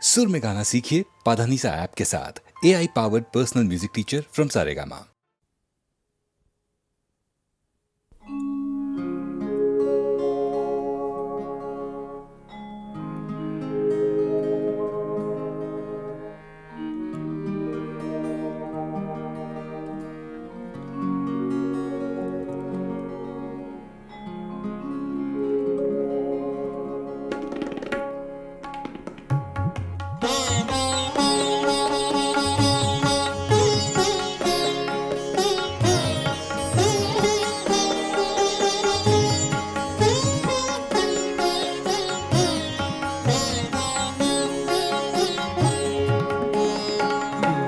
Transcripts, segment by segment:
सुर में गाना सीखिए पाधानीसा ऐप के साथ। AI powered personal music teacher from Saregama.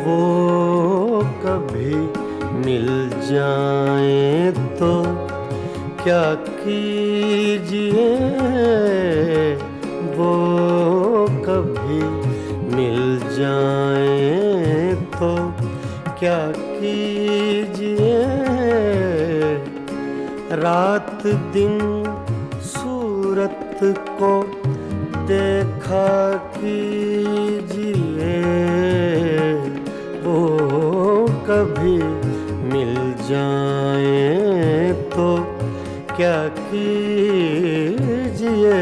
वो कभी मिल जाए तो क्या कीजिए, वो कभी मिल जाए तो क्या कीजिए। रात दिन सूरत को देखा कीजिए, वो कभी मिल जाए तो क्या कीजिए।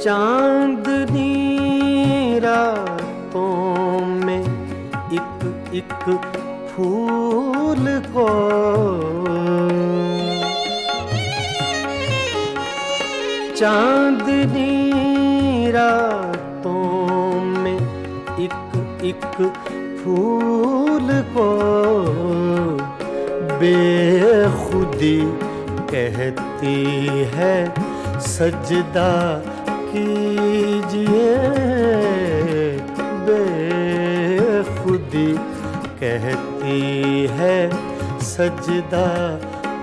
चांदनी रातों में एक फूल को चांदनी रातों में एक फूल को बेखुदी कहती है सजदा कीजिए। बेखुदी कहती है सजदा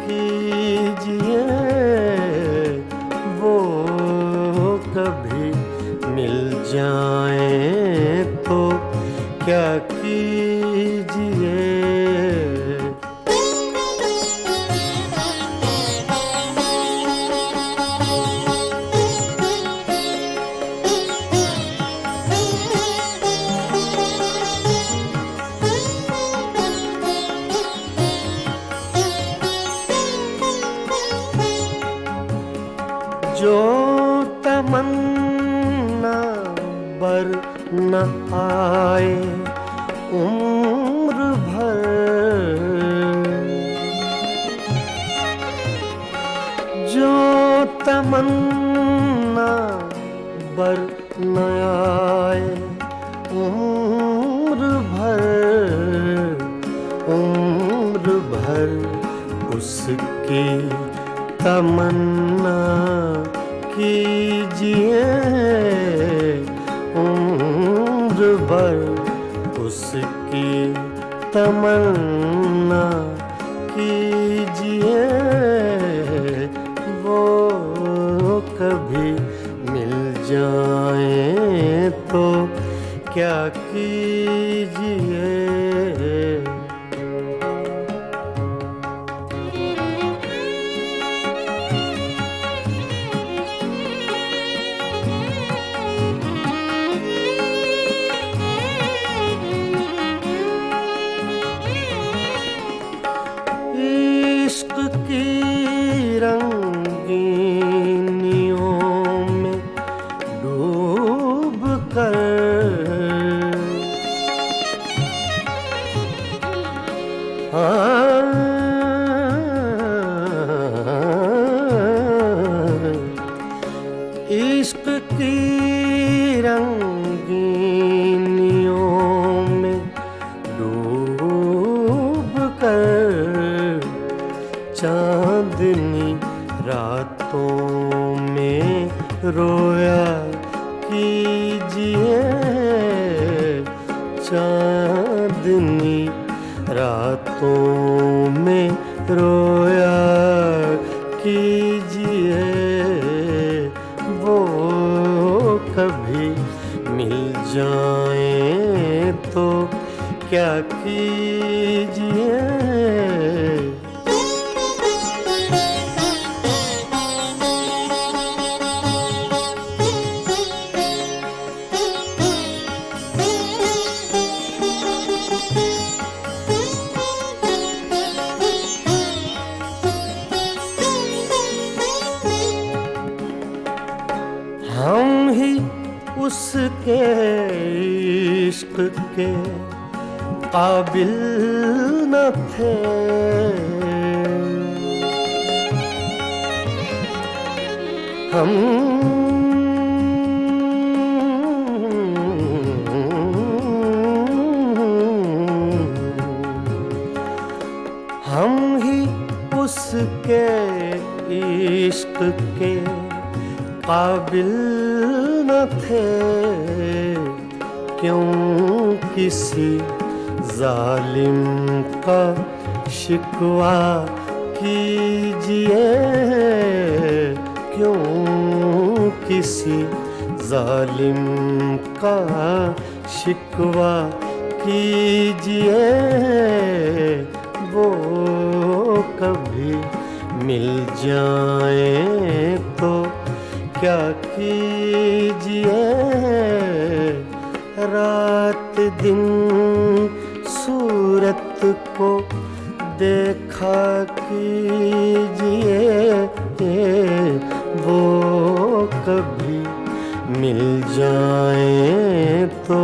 कीजिए, वो कभी मिल जाए तो क्या कीजिए। जो तमन्ना बर न आए उम्र भर, जो तमन्ना बर न आए उम्र भर उसकी तमन्ना कीजिए। उम्र भर उसकी तमन्ना कीजिए, वो कभी मिल जाए तो क्या कीजिए। इश्क की रंगीनियों में डूब कर इश्क की रंगीनियों में डूब कर चांदनी रातों में रोया कीजिए। चांदनी रातों में रोया कीजिए, वो कभी मिल जाएं तो क्या कीजिए। हम ही उसके इश्क के काबिल न थे, हम ही उसके इश्क के काबिल न थे। क्यों किसी जालिम का शिकवा कीजिए, क्यों किसी जालिम का शिकवा कीजिए। वो कभी मिल जाए तो क्या कीजिए। रात दिन सूरत को देखा कीजिए। वो कभी मिल जाए तो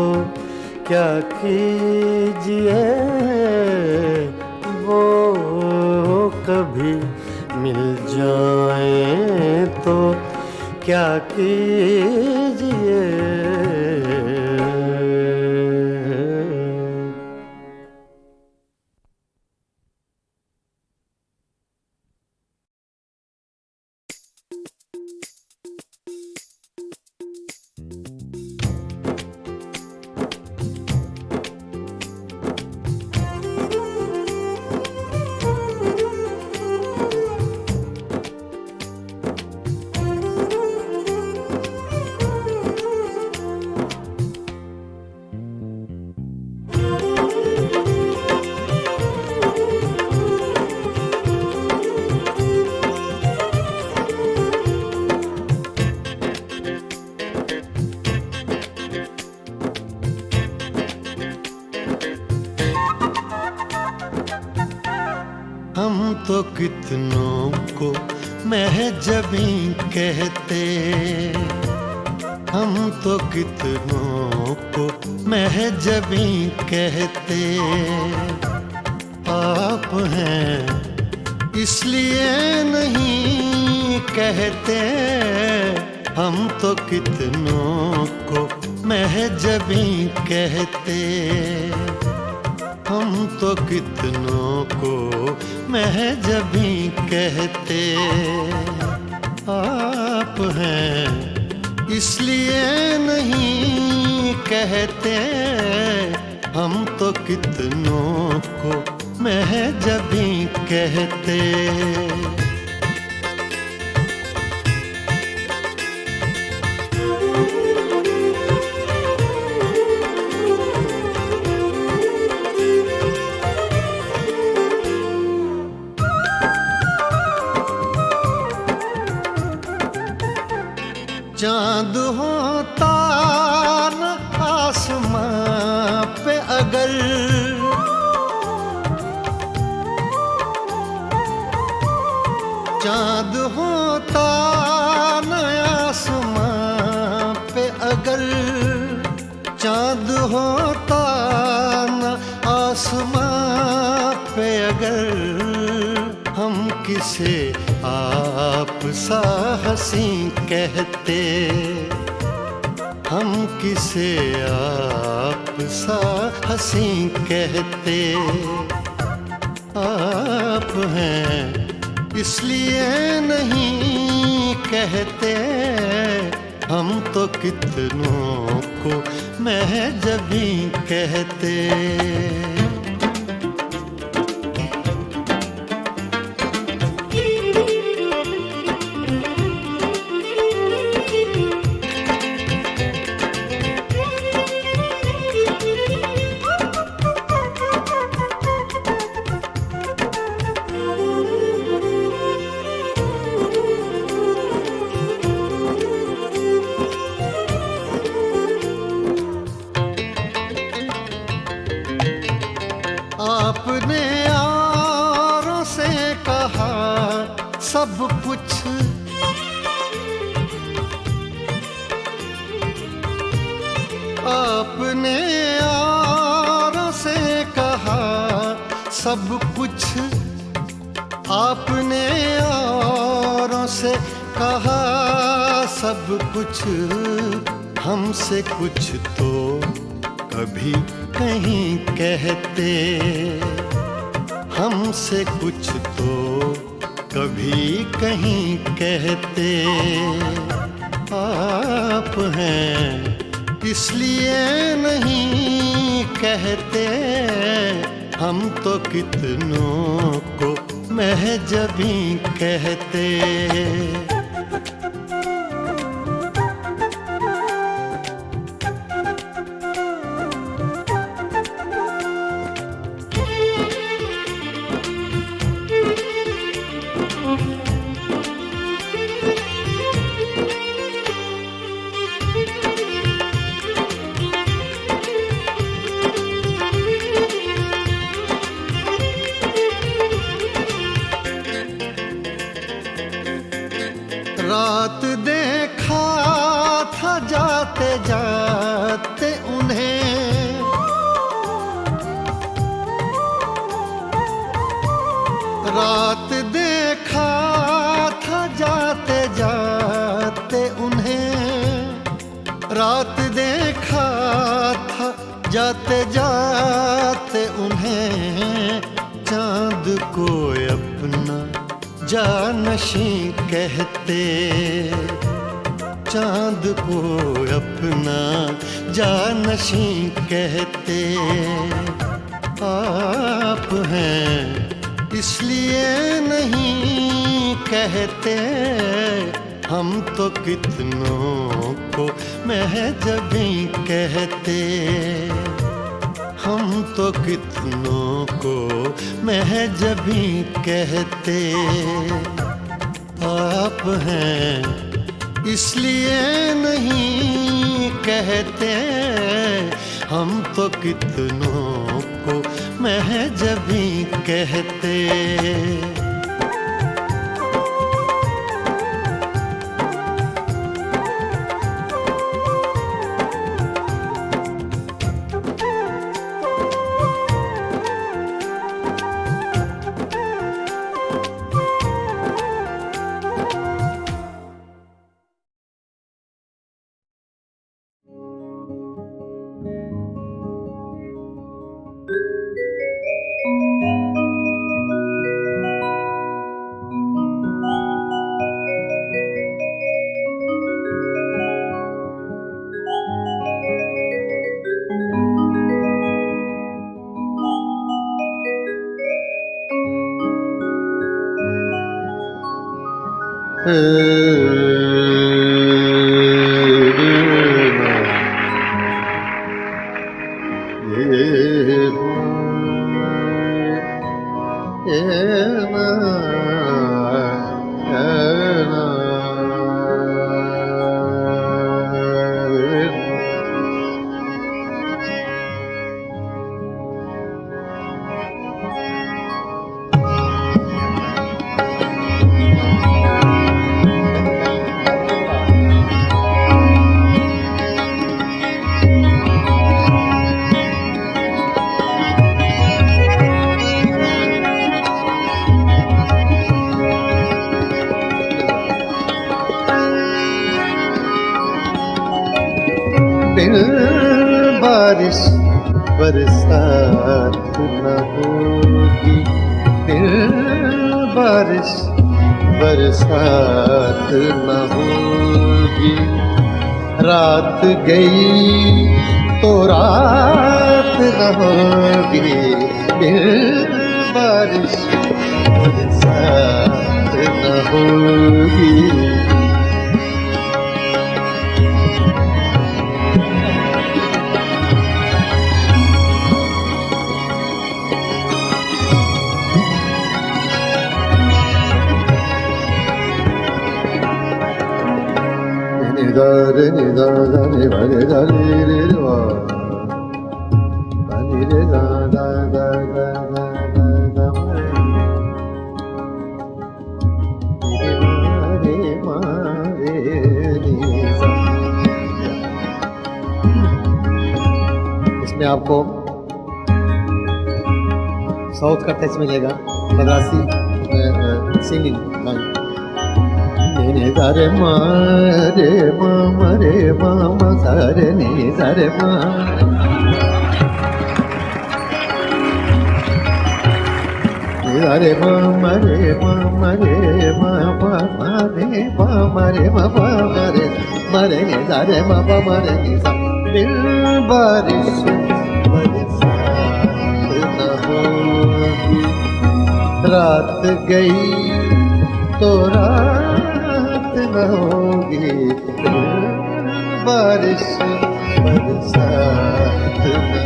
क्या कीजिए। वो कभी मिल जाए तो क्या कीजिए। हम तो कितनों को महजबी कहते, हम तो कितनों को महजबी कहते। आप हैं इसलिए नहीं कहते, हम तो कितनों को महजबी कहते। हम तो कितनों को महजबी कहते। आप हैं इसलिए नहीं कहते, हम तो कितनों को महजबी कहते। चाँद होता न आसमां पे अगर, चाँद होता न आसमां पे अगर, चाँद होता न आसमां पे अगर, हम किसे आप सा हंसी कहते, हम किसे आप सा हंसी कहते। आप हैं इसलिए नहीं कहते, हम तो कितनों को महजबी कहते। कुछ आपने यारों से कहा, सब कुछ आपने यारों से कहा, सब कुछ हमसे कुछ तो कभी कहीं कहते, हमसे कुछ तो कभी कहीं कहते। आप हैं इसलिए नहीं कहते, हम तो कितनों को महजबी कहते। रात देखा था जाते जाते उन्हें, रात देखा था जाते जाते उन्हें, रात देखा था जाते जाते उन्हें, चाँद को अपना जानशी कहते, चाँद को अपना जानशी कहते। आप हैं इसलिए नहीं कहते, हम तो कितनों को महजबी कहते, हम तो कितनों को महजबी कहते। आप हैं इसलिए नहीं कहते, हम तो कितनों को महजबी कहते। बिन बारिश बरसात न होगी, बिन बारिश बरसात न होगी। रात गई तो रात न होगी, बिन बारिश बरसात न होगी। Re ni da da ni ba re da re re wa ba ni re da da da da da da da ni re इसमें आपको साउथ का टच मिलेगा, मद्रासी सिंगिंग लाइन। ने सारे मारे मामा रे मामा सारे ने सारे मा रे मामा रे मामा रे मामा रे मामा रे मामा रे मारे ने सारे मामा मारे ने सा दिल बारिश बरसात न होगी, रात गई तो रात न होगी, बारिश बरसात न होगी।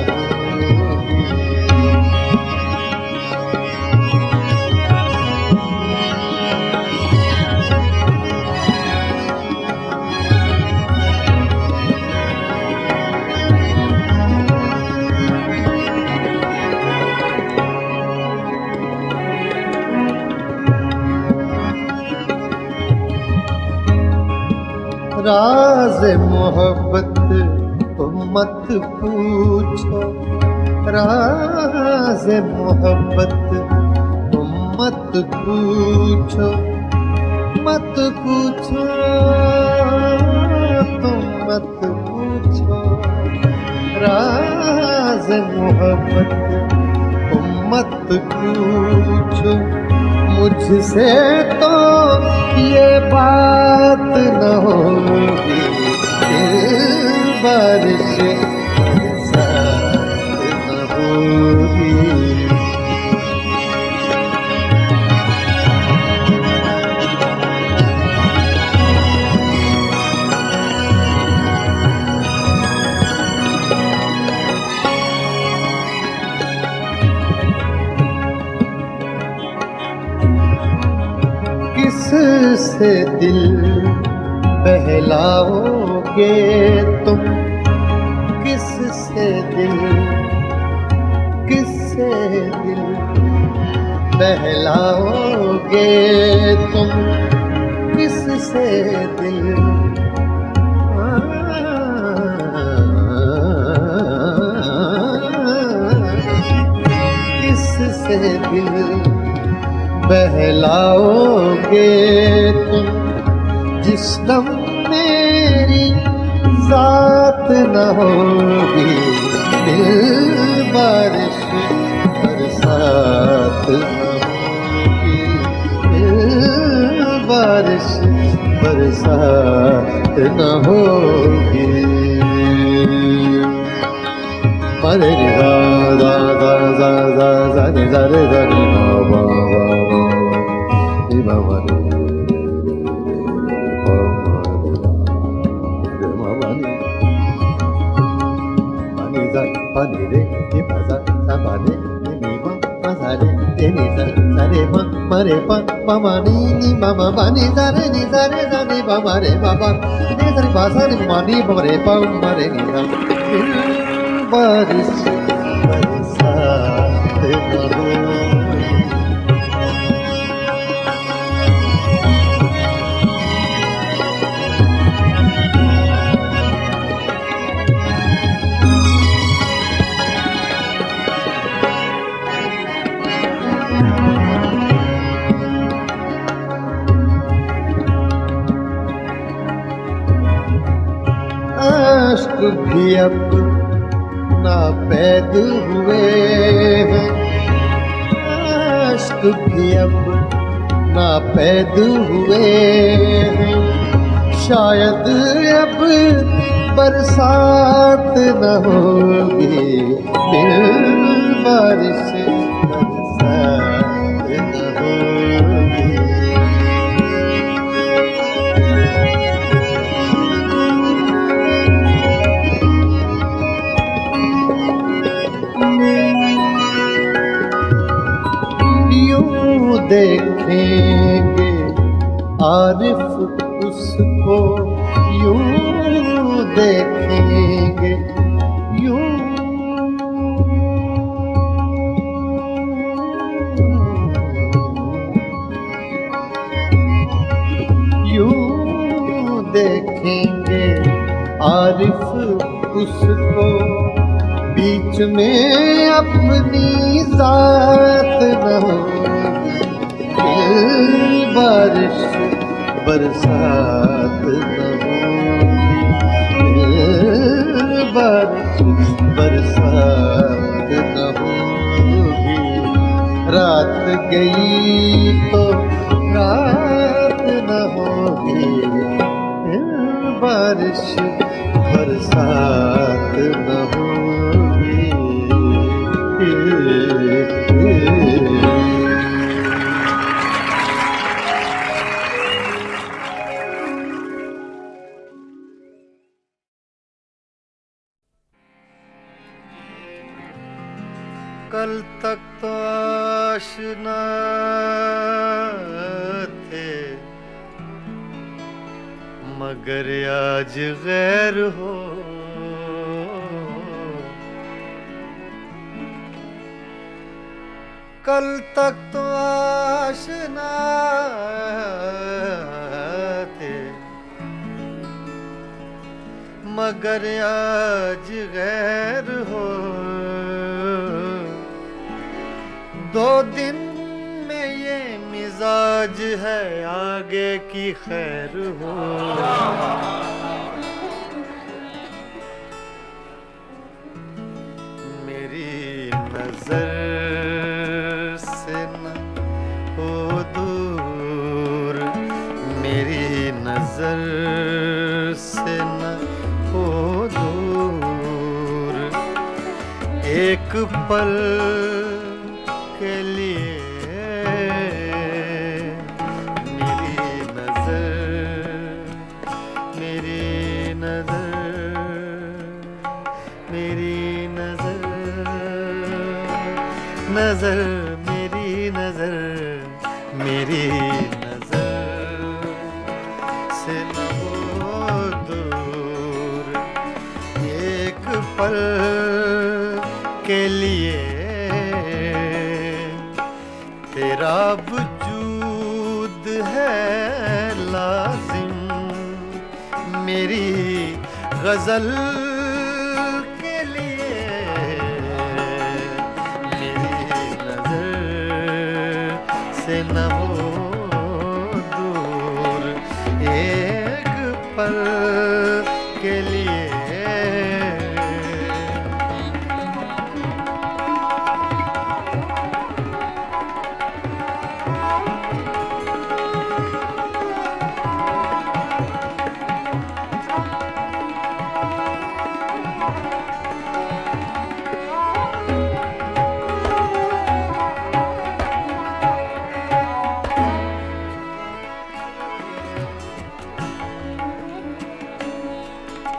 राज मोहब्बत तुम मत पूछो, राज मोहब्बत तुम मत पूछो, मत पूछो तुम मत पूछो, राज मोहब्बत तुम मत पूछो। मुझसे तो ये बात न होगी, बारिश बरसात न होगी। किससे दिल बहलाओगे तुम, किससे दिल बहलाओगे तुम, किससे दिल किससे दिल बहलाओगे तुम, जिस दम मेरी जात न होगी, दिल बारिश बरसात न होगी, दिल बारिश बरसात न होगी। मरे गा गा गा गा गा गा रे गा रे गा रे गा mare pa mama ni ni mama ba ni za re ba ma re ba ba ni za re ba sa ni ma ni ba re pa mare ni za baris बरसात न होगी। आश्क भी अब नापैद हुए हैं, आश्क भी अब नापैद हुए हैं, शायद अब बरसात न होगी, दिल बारिश बरसात न होगी। देखेंगे आरिफ उसको, यूं देखेंगे यूं, यूं देखेंगे आरिफ उसको, बीच में अपनी जात न होगी, फिर बारिश बरसात न होगी, फिर बारिश बरसात न होगी। रात गई तो रात न होगी, फिर बारिश बरसात न होगी। कल तक तो आशना थे, मगर आज गैर हो। कल तक तो आशना थे, मगर आज गैर हो। 2 दिन में ये मिजाज है, आगे की खैर हो। मेरी नजर से न हो दूर, मेरी नजर से न हो दूर। एक पल के लिए मेरी नजर, मेरी नजर, मेरी नजर, नजर, मेरी नजर, मेरी नजर से न हो दूर। एक पल के लिए तेरा वजूद है लाजिम, मेरी गजल के लिए। मेरी नजर से न हो दूर, एक पल के लिए।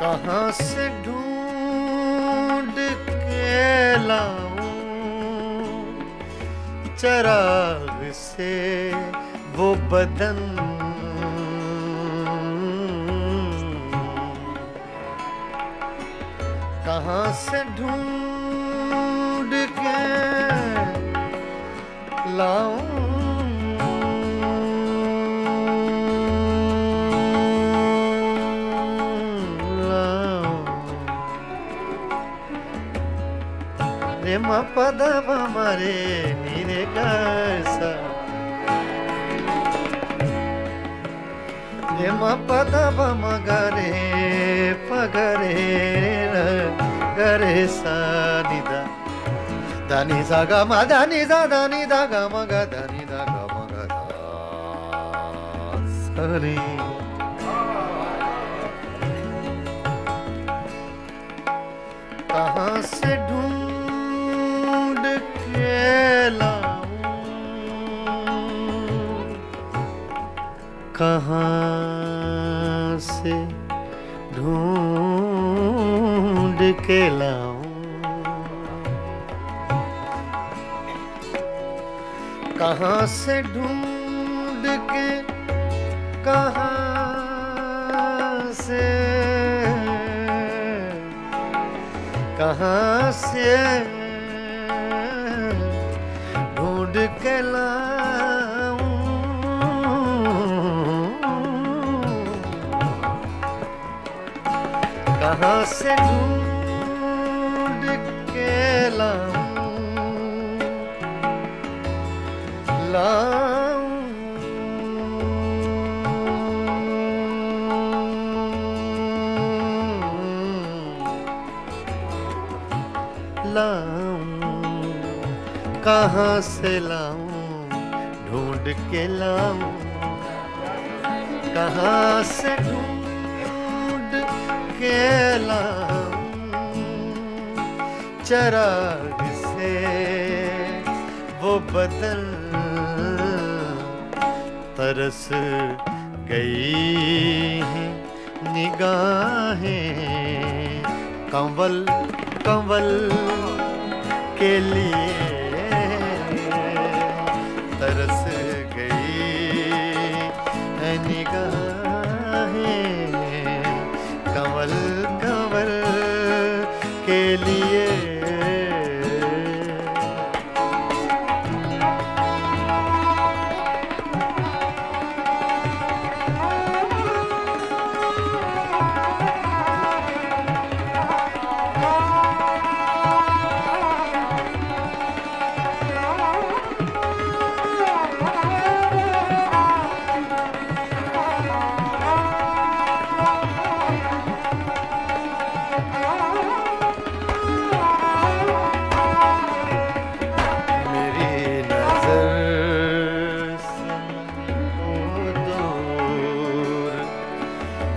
कहाँ से ढूंढ के लाऊं चराग से वो बदन, कहाँ से ढूंढ के लाऊं रे मा पदा मारे नीरे सा, रे मा पदा मगरे पगरे गरे सा निदा दानी सा गा मा दानी सा दानी दा गा मा गा दानी दा गा मा गा दा सरी। कहाँ से ढूंढ के लाऊं, कहाँ से ढूंढ के लाऊं, कहाँ से ढूंढ के, कहाँ से, कहाँ से ढूंढ के लाऊं, कहाँ से ढूंढ के के लाऊं कहाँ से लाऊं ढूंढ के लाऊं कहाँ से ढूंढ के लाऊं चराग से वो बदन तरस गई हैं निगाहें कंवल कंवल के लिए तरस गई है निगाहें कंवल कंवल के लिए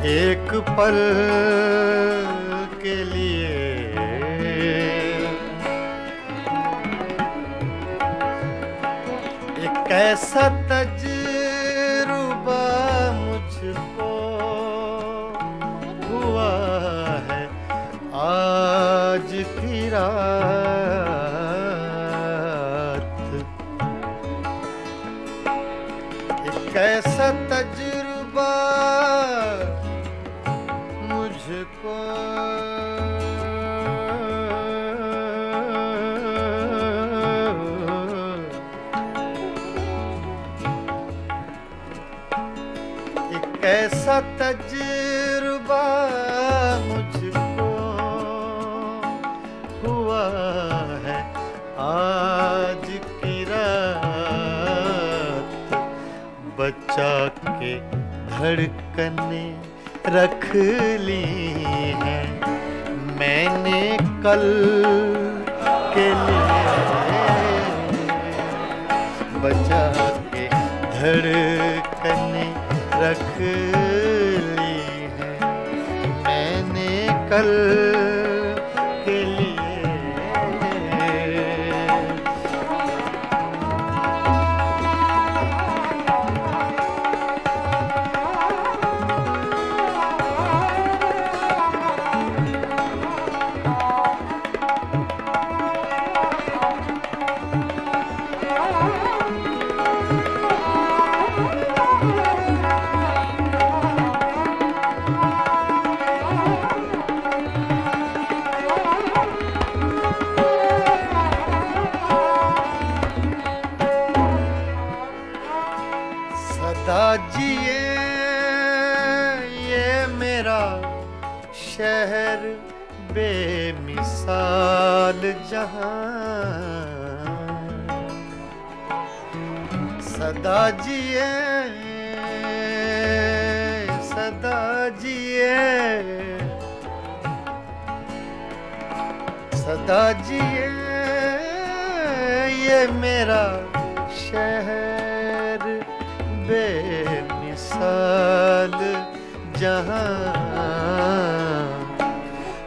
एक पल के लिए एक ऐसा तजुर्बा मुझको हुआ है आज की रात एक ऐसा तजुर्बा मुझको एक ऐसा तजुर्बा मुझको हुआ है आज की रात बचा के धड़कने रख ली है मैंने कल के लिए बचा के धड़कने रख ली है मैंने कल के लिए सदा जिए ये मेरा शहर बेमिसाल जहां सदा जिए सदा जिए सदा जिए ये मेरा शहर बेमिसाल जहां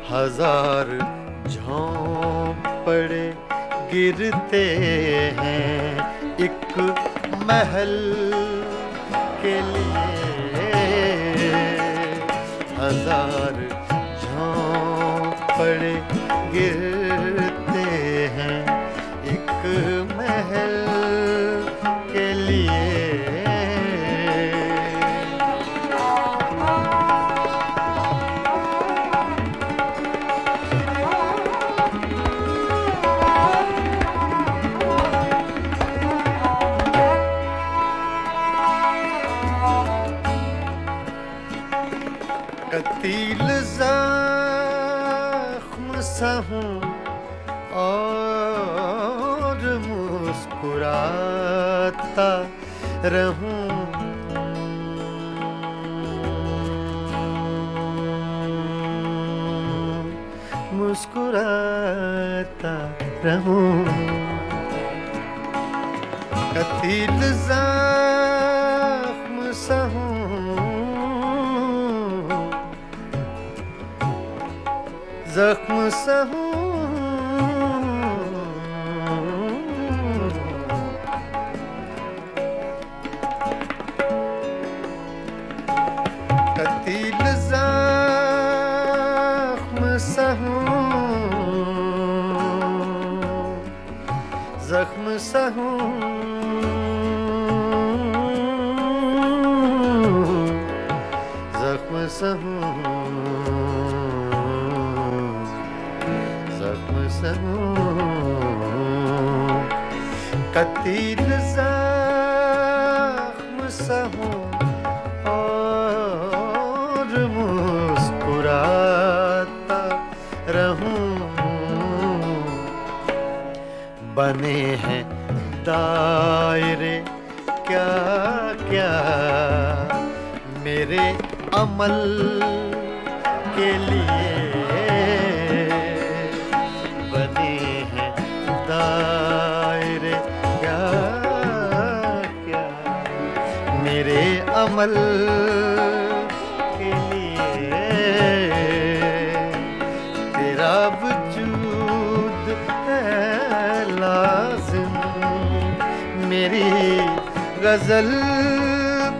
हजार झोंपड़े गिरते हैं एक महल के लिए हजार झोंपड़े गिरते हैं एक महल के लिए कतील ज़ख्म सा हूँ और मुस्कुराता रहूं। मुस्कुराता रहूं। कतील ज़ख्म सहूं, ज़ख्म सहूं। कतील ज़ख्म सहूं, ज़ख्म सहूं। ज़ख्म सहूं, ज़ख्म सहूं। कतील ज़ख्म सहूं और मुस्कुराता रहूं। बने हैं दायरे क्या क्या मेरे अमल के लिए। बने हैं दायरे क्या क्या मेरे अमल के लिए। तेरा वजूद है लाज़िम मेरी गज़ल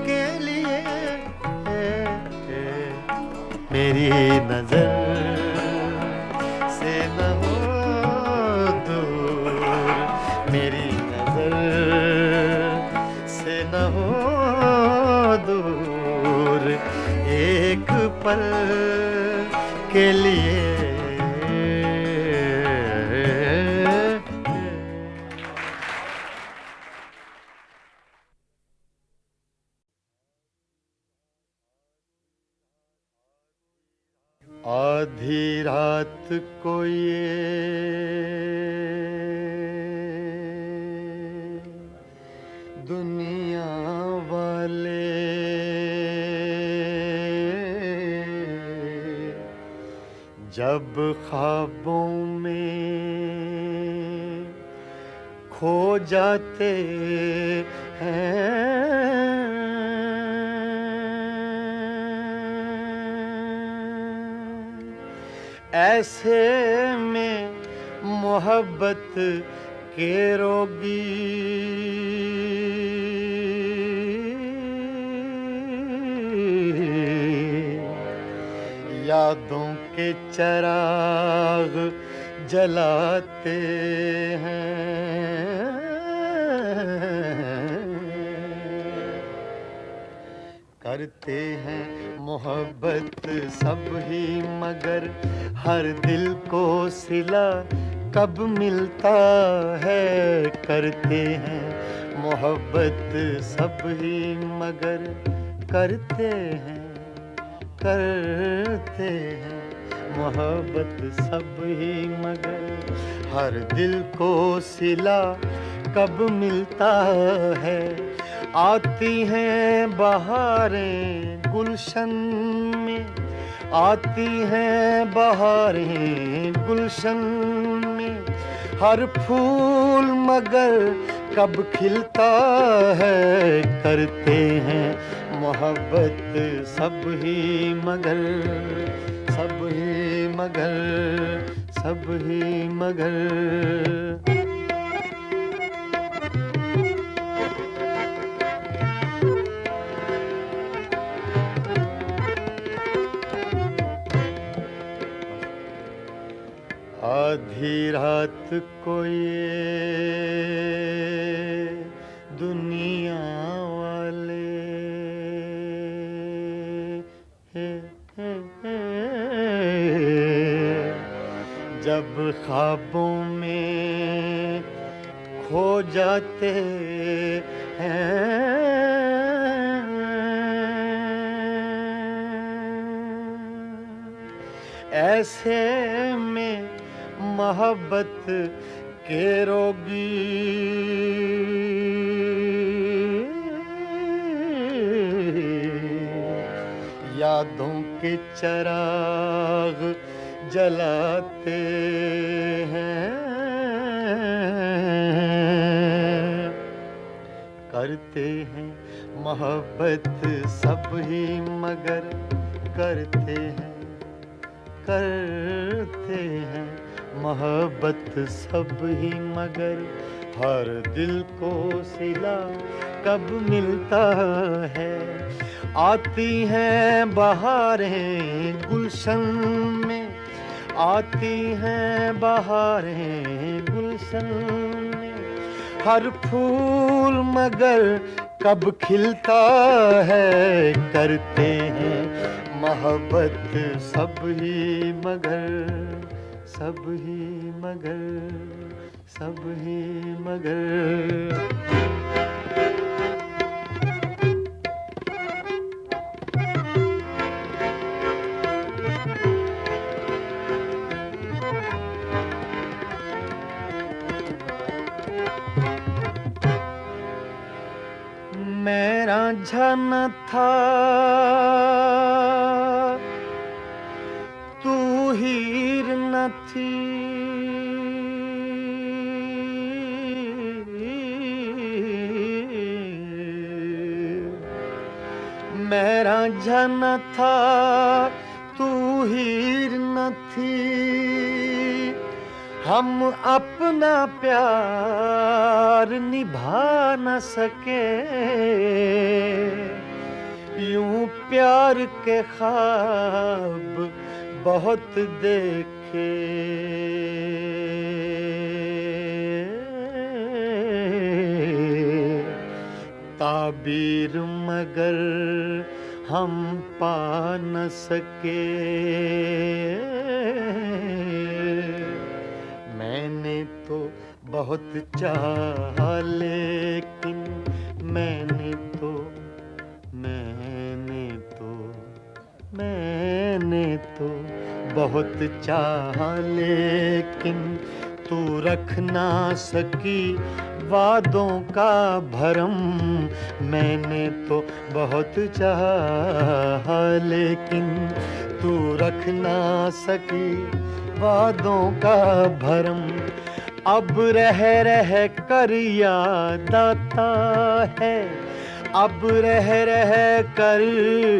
के लिए। मेरी नज़र से न हो दूर, मेरी नज़र से न हो दूर एक पल के लिए। आधी रात को ये दुनिया वाले जब ख्वाबों में खो जाते हैं, ऐसे में मोहब्बत के रोगी यादों के चिराग जलाते हैं। करते हैं मोहब्बत सब ही मगर हर दिल को सिला कब मिलता है। करते हैं मोहब्बत सब ही मगर करते हैं मोहब्बत सब ही मगर हर दिल को सिला कब मिलता है। आती हैं बहारें गुलशन में, आती हैं बहारें गुलशन में हर फूल मगर कब खिलता है। करते हैं मोहब्बत सब ही मगर सब ही मगर सब ही मगर। आधी रात को ये दुनिया वाले जब ख्वाबों में खो जाते हैं, ऐसे में मोहब्बत के रोगी यादों के चराग जलाते हैं, करते हैं मोहब्बत सब ही मगर करते हैं मोहब्बत सब ही मगर हर दिल को सिला कब मिलता है। आती हैं बहारें गुलशन में, आती हैं बहारें गुलशन में, हर फूल मगर कब खिलता है। करते हैं मोहब्बत सब ही मगर, सब ही मगर, सब ही मगर। मेरा झन था तू हीर न थी, मेरा झन था तू हीर न थी, हम अपना प्यार निभा न सके। यूं प्यार के ख्वाब बहुत देखे, ताबीर मगर हम पा न सके। मैंने तो बहुत चाहा लेकिन मैंने तो बहुत चाहा लेकिन तू रख ना सकी वादों का भरम। मैंने तो बहुत चाहा लेकिन तू रख ना सकी वादों का भरम। अब रह कर याद आता है, अब रह कर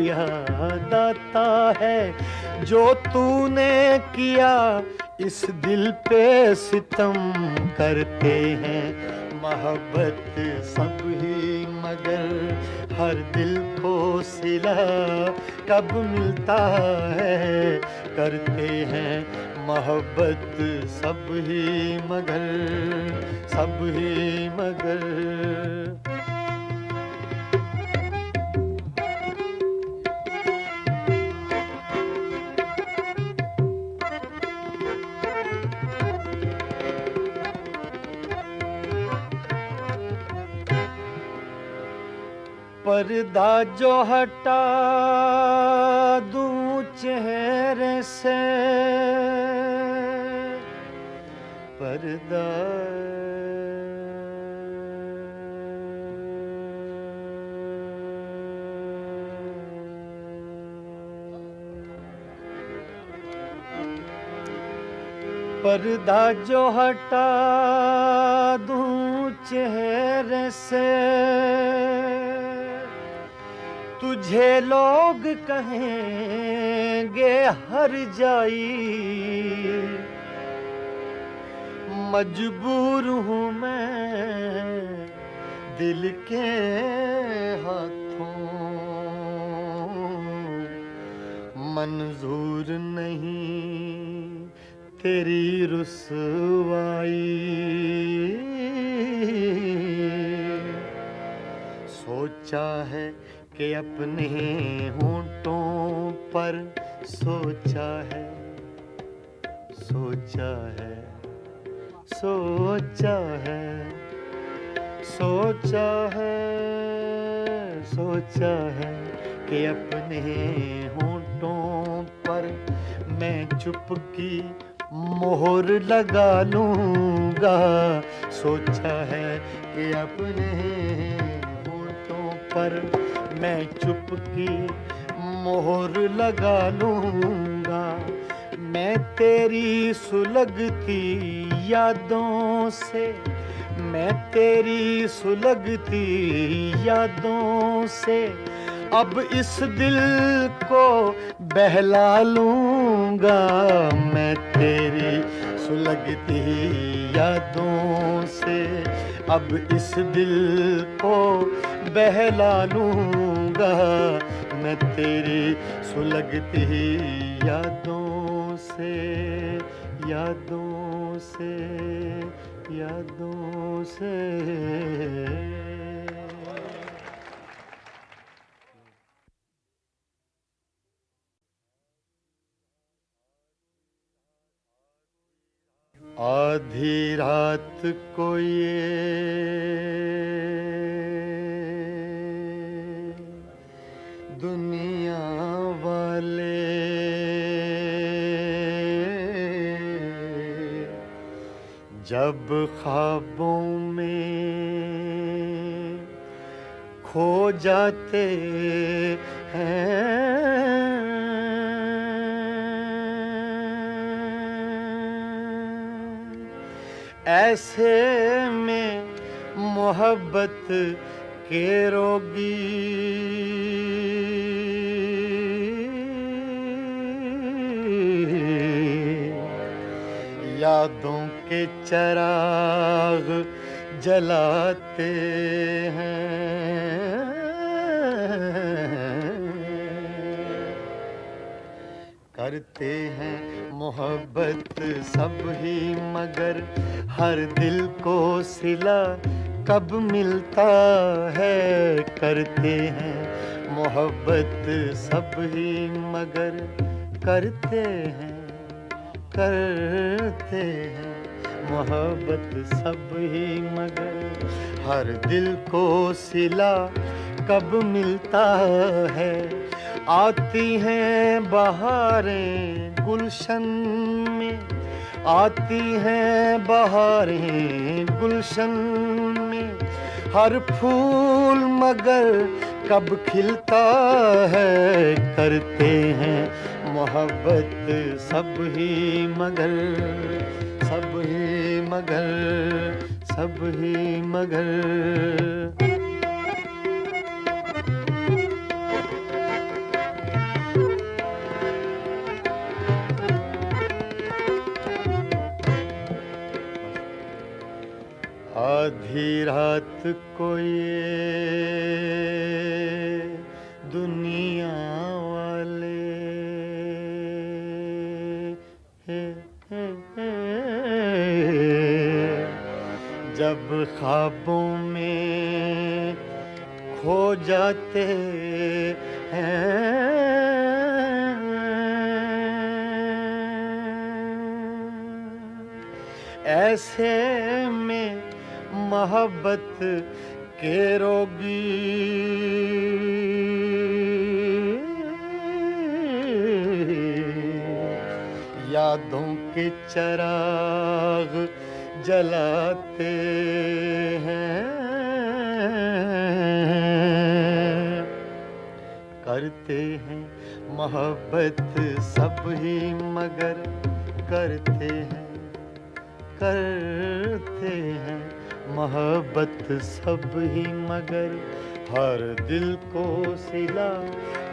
याद आता है, जो तूने किया इस दिल पे सितम। करते हैं मोहब्बत सब ही मगर हर दिल को सिला कब मिलता है। करते हैं मोहब्बत सब ही मगर, सब ही मगर। पर्दा जो हटा दूं चेहरे से, पर्दा पर्दा जो हटा दूं चेहरे से, तुझे लोग कहेंगे हर जाई। मजबूर हूँ मैं दिल के हाथों, मंजूर नहीं तेरी रुसवाई। सोचा है कि अपने होंठों पर सोचा है, सोचा है, सोचा है, सोचा है, सोचा है कि अपने होंठों पर मैं चुपकी मोहर लगा लूंगा। सोचा है कि अपने होठों पर मैं चुपकी मोहर लगा लूंगा। मैं तेरी सुलगती यादों से, मैं तेरी सुलगती यादों से अब इस दिल को बहला लूंगा। मैं तेरी सुलगती यादों से अब इस दिल को बहला लूंगा। मैं तेरी सुलगती यादों से, यादों से, यादों से। आधी रात को ये दुनिया वाले जब ख्वाबों में खो जाते हैं, ऐसे में मोहब्बत के रोगी यादों के चिराग जलाते हैं। करते हैं मोहब्बत सब ही मगर हर दिल को सिला कब मिलता है। करते हैं मोहब्बत सब ही मगर करते हैं मोहब्बत सब ही मगर हर दिल को सिला कब मिलता है। आती हैं बहारें गुलशन में, आती हैं बहारें गुलशन में हर फूल मगर कब खिलता है। करते हैं मोहब्बत सब ही मगर, सब ही मगर, सब ही मगर। आधी रात को ये दुनिया वाले जब ख्वाबों में खो जाते हैं, ऐसे में मोहब्बत के रोगी यादों के चिराग जलाते हैं। करते हैं मोहब्बत सब ही मगर करते हैं मोहब्बत सब ही मगर हर दिल को सिला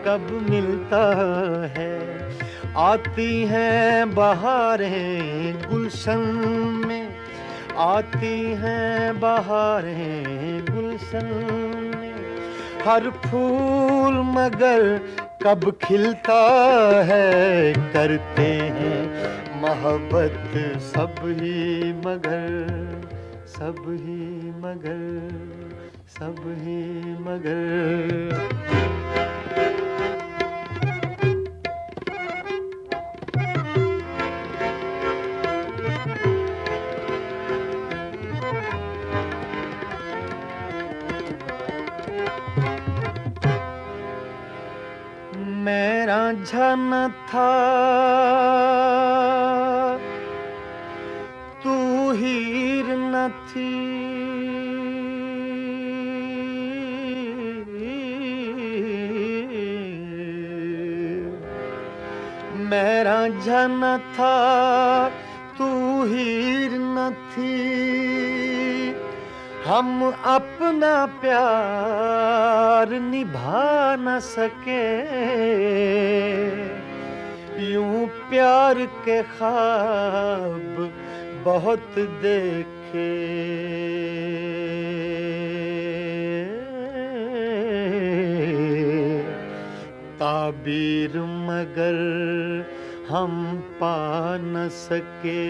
कब मिलता है। आती हैं बहारें गुलशन में, आती हैं बहारें गुलशन में हर फूल मगर कब खिलता है। करते हैं मोहब्बत सब ही मगर, सब ही मगर, सब ही मगर। समझा न था तू हीर न थी, मैं रांझा न था तू हीर न थी, हम अपना प्यार निभा न सके, यूं प्यार के ख्वाब बहुत देखे, ताबीर मगर हम पा न सके,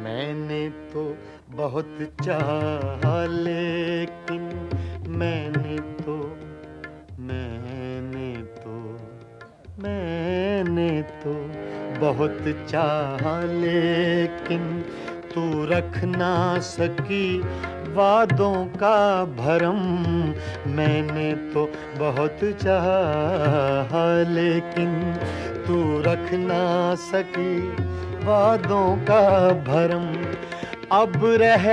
मैंने तो बहुत चाहा लेकिन मैंने तो बहुत चाहा लेकिन तू रख ना सकी वादों का भरम, मैंने तो बहुत चाहा लेकिन तू रख ना सकी वादों का भरम, अब रह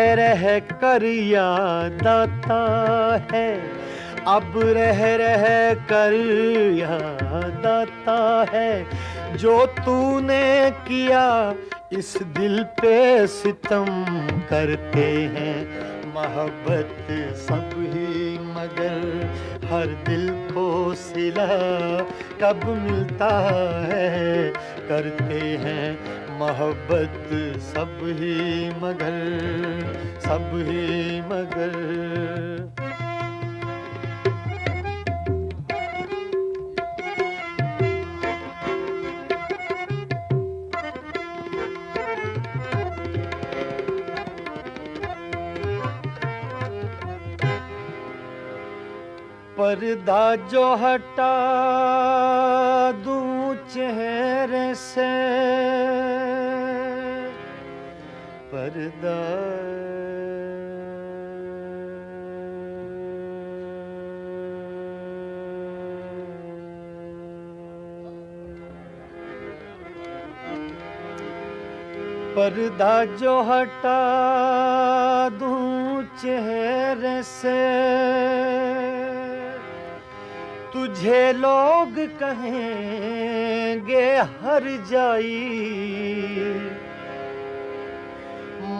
कर याद आता है, अब रह कर याद आता है, जो तूने किया इस दिल पे सितम करते हैं मोहब्बत सब ही मगर हर दिल को सिला कब मिलता है, करते हैं मोहब्बत सब ही मगर पर्दा जो हटा दूं चेहरे से, पर्दा पर्दा जो हटा दूं चेहरे से, तुझे लोग कहेंगे हर जाई,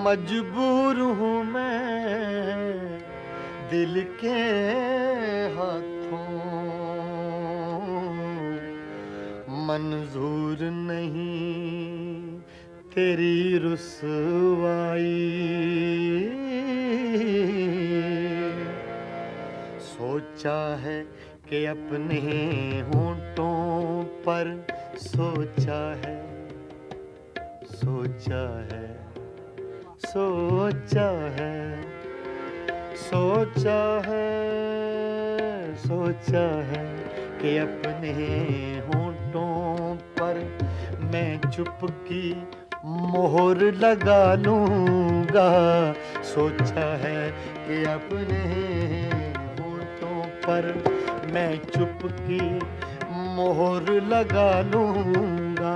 मजबूर हूँ मैं दिल के हाथों, मंजूर नहीं तेरी रुसवाई, सोचा है कि अपने होंठों पर सोचा है सोचा है सोचा है सोचा है सोचा है कि अपने होंठों पर मैं चुपकी मोहर लगा लूंगा, सोचा है कि अपने होंठों पर मैं चुपकी मोहर लगा लूंगा,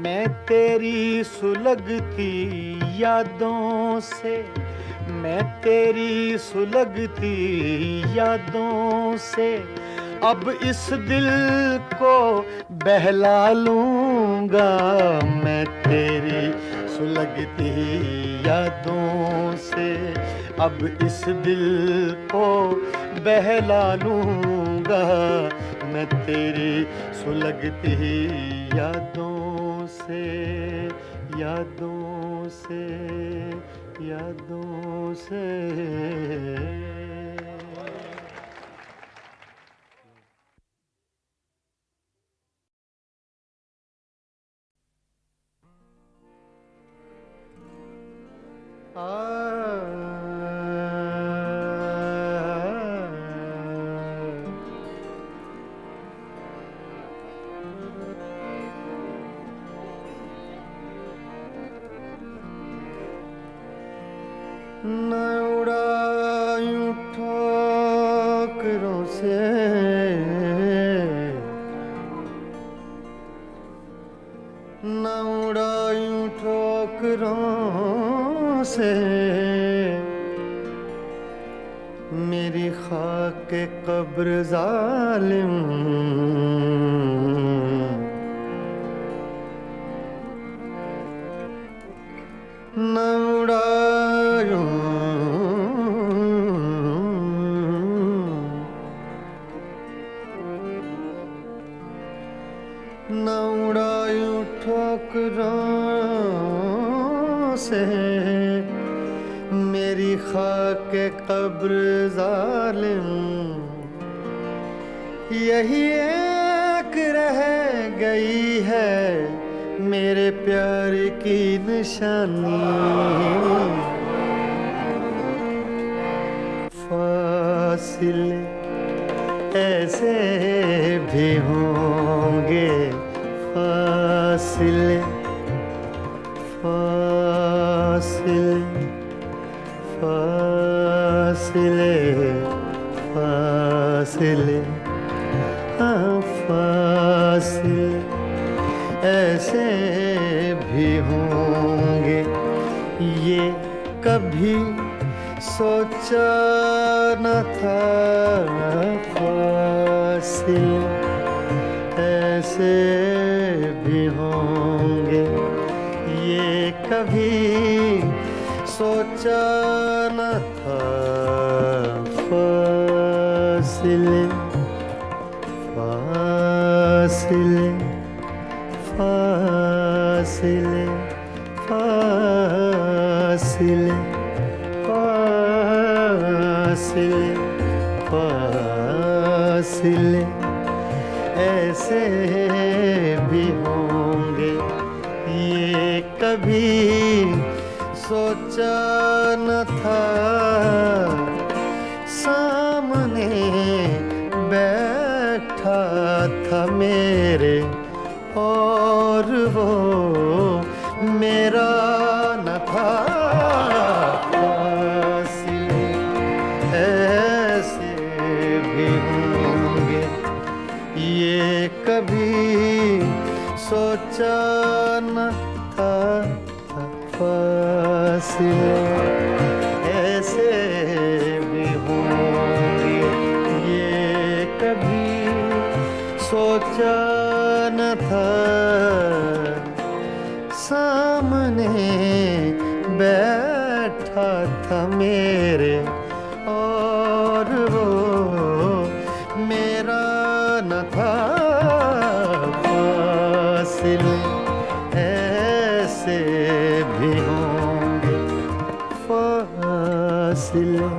मैं तेरी सुलगती यादों से, मैं तेरी सुलगती यादों से अब इस दिल को बहला लूंगा, मैं तेरी सुलगती यादों से अब इस दिल को बहला लूंगा, मैं तेरी सुलगती यादों से यादों से यादों से। न उड़ायूं ठोकरों से न उड़ायूं ठोकरों से मेरी खाक कब्र जालिम, न उड़ायूं न उड़ायूं ठोकरों से मेरी खाक कब्र जालिम, यही एक रह गई है मेरे प्यार की निशानी। फासिले ऐसे भी होंगे, फासिले फासिले फासिले फासिले फासिले ऐसे भी होंगे, ये कभी सोचा न था। फासिले ऐसे भी होंगे, ये कभी सोचा न था। फासिले फासिले फासिले फासिले फासिले फासिले ऐसे भी होंगे, ये कभी सोचा न था। सामने बैठा था मेरे और वो मेरा न था। फासिले ऐसे भी होंगे, ये कभी सोचा न था। फासिले ऐसे भी होंगे, ये कभी सोचा न था। सामने बैठा था मेरे और वो मेरा न था। फासिले ऐसे भी होंगे, फासिले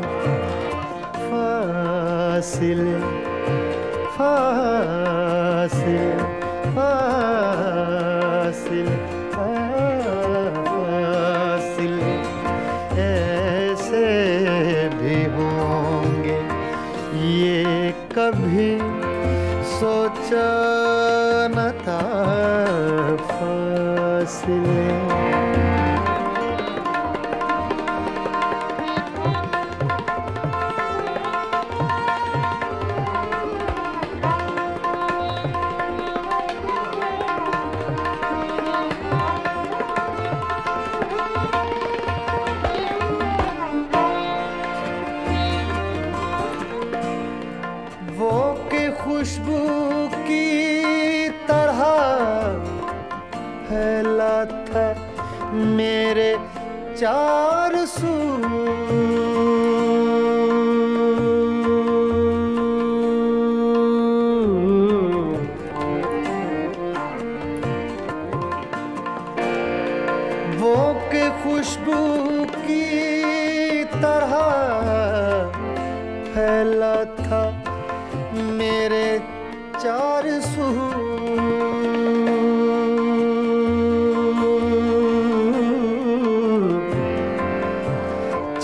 फासिले फासिले फासिले फासिले ऐसे भी होंगे, ये कभी सोचा न था। फासिले वो के खुशबू की तरह फैला था मेरे चार सू। वो के खुशबू की तरह फैला था मेरे चार सू।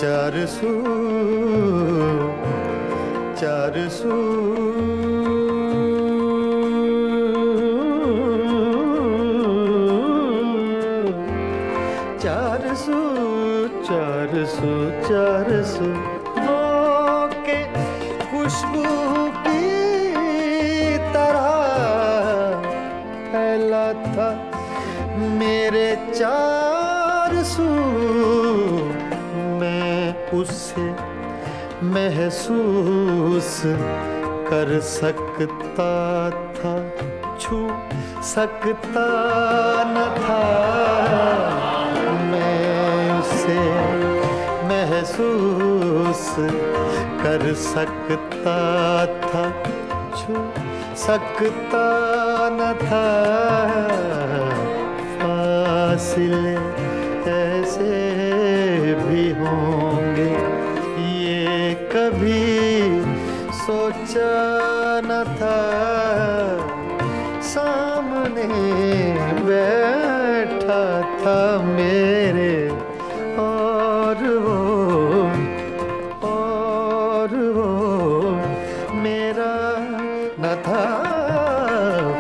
चार सू चार सू चार सू चार सू चार सू वो के खुशबू की तरह फैला था मेरे चार सू मैं उसे महसूस कर सकता था, छू सकता न था। मैं उसे महसूस कर सकता था, छू सकता न था। फासिले ऐसे भी होंगे ये कभी सोचा न था। सामने बैठा था मेरे और वो मेरा न था।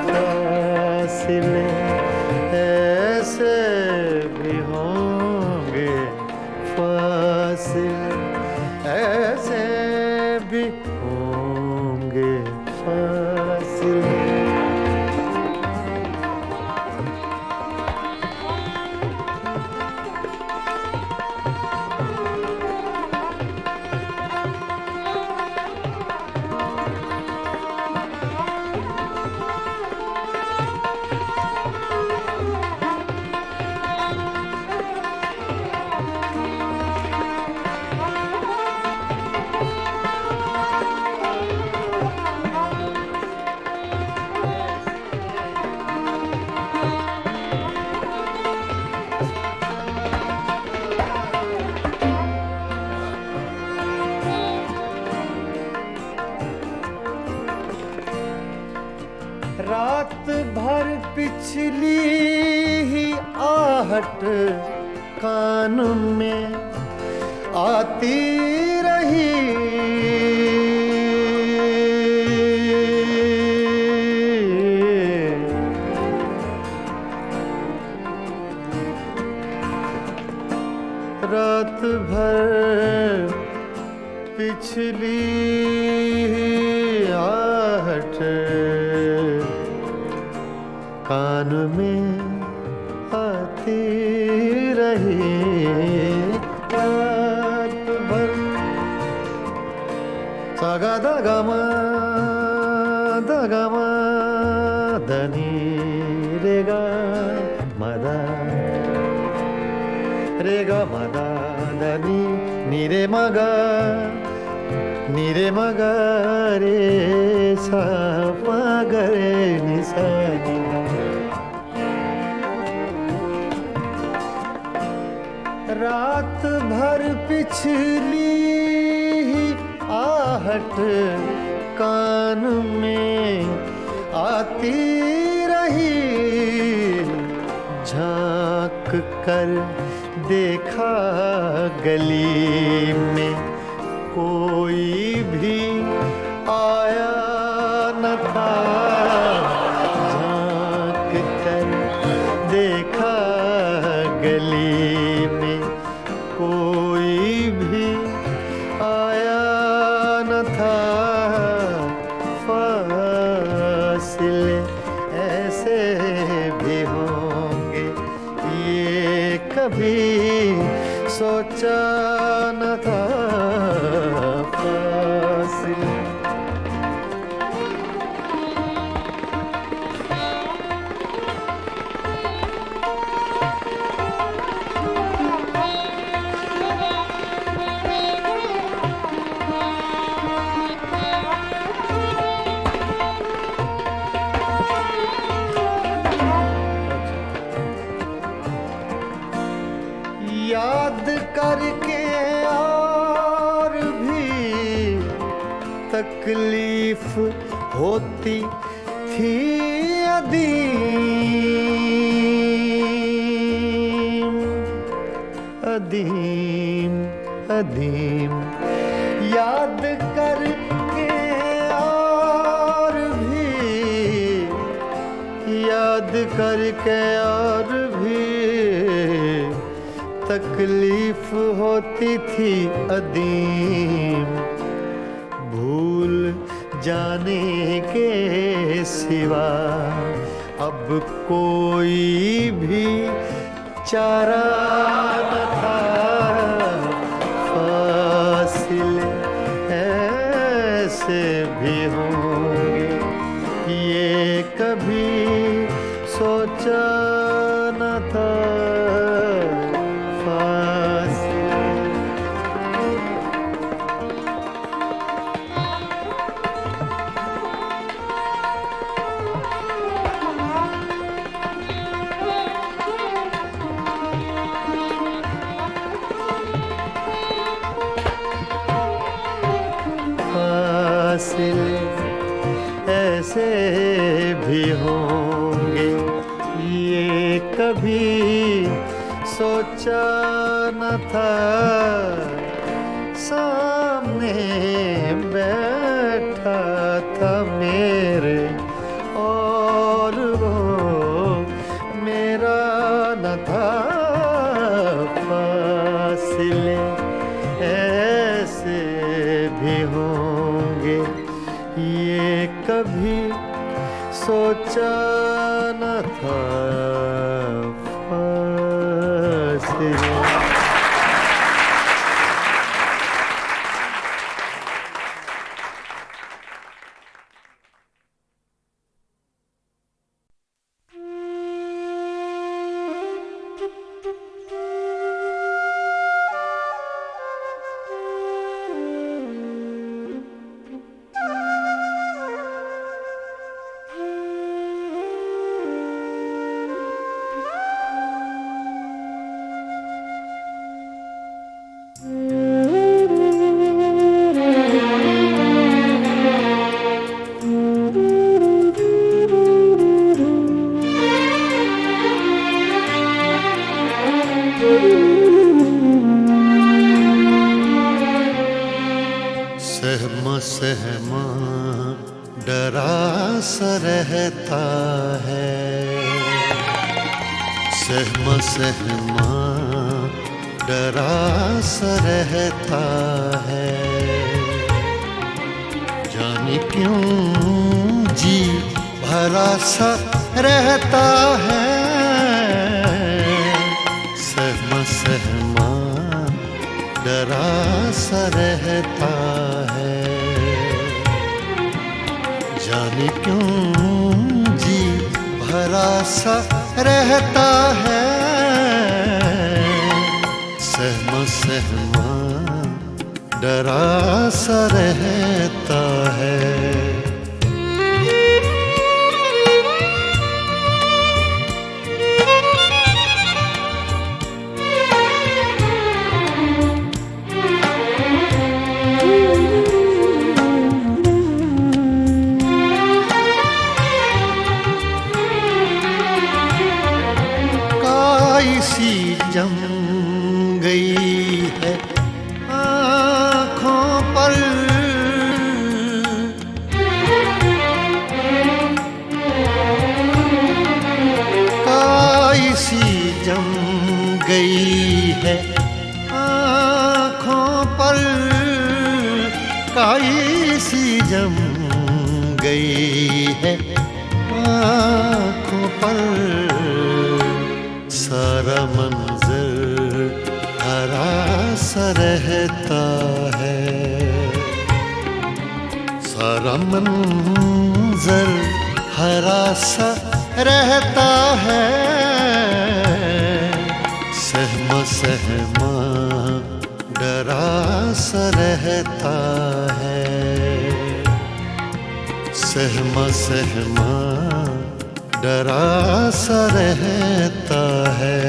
फासिले ऐसे भी होंगे, फासिले ऐसे भी होंगे, फासिले। रात भर पिछली ही आहट कान में आती रही। रात भर पिछली ही आहट कान में आती रही। रात भर सागा दगमा धनी रेगा मदा रेगा मदा धनी नीरे मगा रे सा मगरे निसा। रात भर पिछली ही आहट कान में आती रही। झांक कर देखा गली में कोई भी आया न था। झांक कर देखा गली में कोई भी आया न था। फासिले ऐसे भी होंगे ये कभी सोचा न था। फासिले याद करके और भी तकलीफ होती थी अदीम याद करके और भी तकलीफ होती थी अदीम। भूल जाने के सिवा अब कोई भी चारा न था, फासिले ऐसे भी होंगे ये कभी सोचा न था। फासिले ऐसे भी होंगे ये कभी सोचा न था। सामने बैठा था मेरे और वो मेरा न था। फासिले ऐसे भी होंगे ये कभी सोचा न था। फासिले सहमा सहमा डरा सा रहता है। सहमा सहमा डरा सा रहता है। जाने क्यों जी भरा सा रहता है। सहमा सहमा डरा सा रहता है। जाने क्यों जी भरा सा रहता है। सहमा सहमा डरा सा रहता है। सी जम गई है आँखों पर। काई सी जम गई है आँखों पर। काई सी जम गई है आँखों पर। सारा मंजर हरा सा रहता है। सारा मंजर हरा सा रहता है। सहमा सहमा डरा सा रहता है। सहमा सहमा डरा सा रहता है।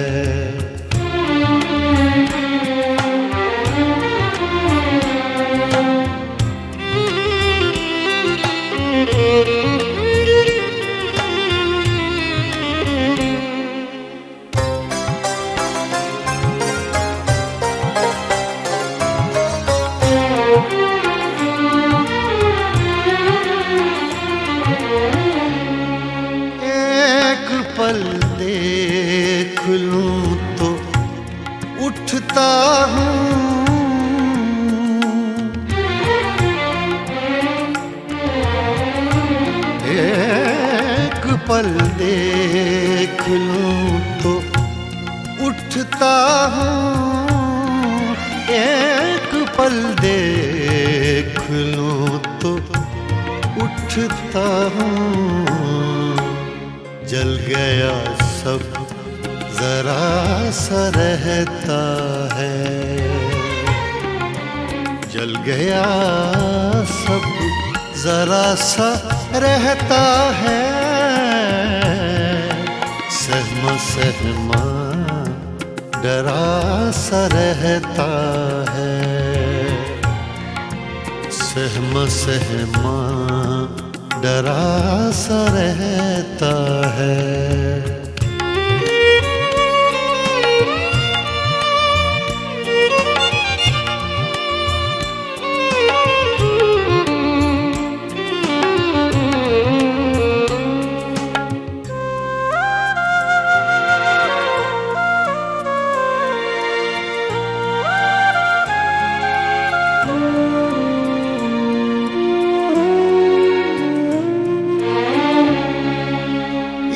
पल देख लूं तो उठता हूँ। एक पल पल देख लूं तो उठता हूँ, एक पल देख लूं तो उठता हूँ। जल गया सब जरा सा रहता है, जल गया सब जरा सा रहता है। सहमा सहमा डरा सा रहता है, सहमा सहमा डरा सा रहता है।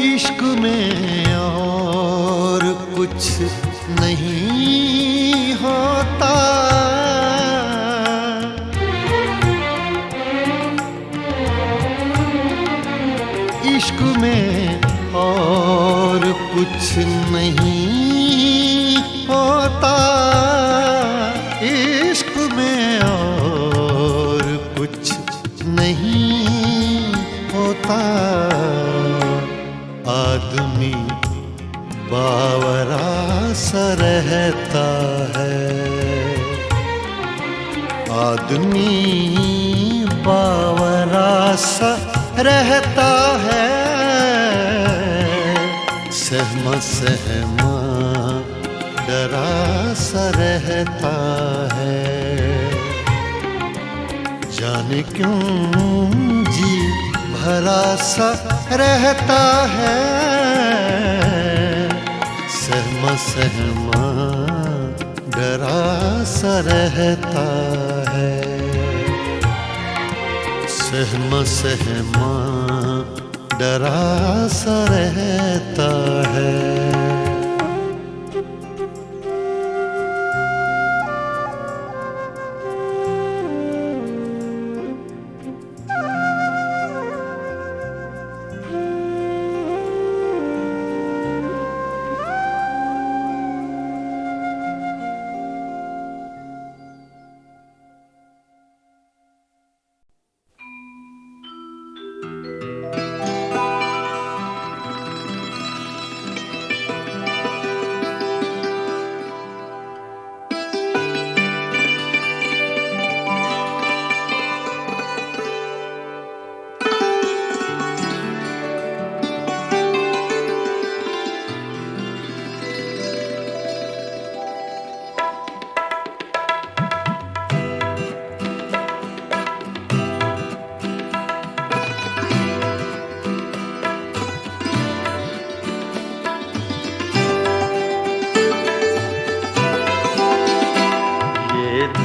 इश्क में और कुछ नहीं होता, इश्क में और कुछ नहीं होता, इश्क में और कुछ नहीं होता। आदमी बावरा सा रहता है, आदमी बावरा सा रहता है। सहमा सहमा डरा सा रहता है, जाने क्यों जी भरा सा रहता है। सहमा सहमा डरा सा रहता है, सहमा सहमा डरा सा रहता है।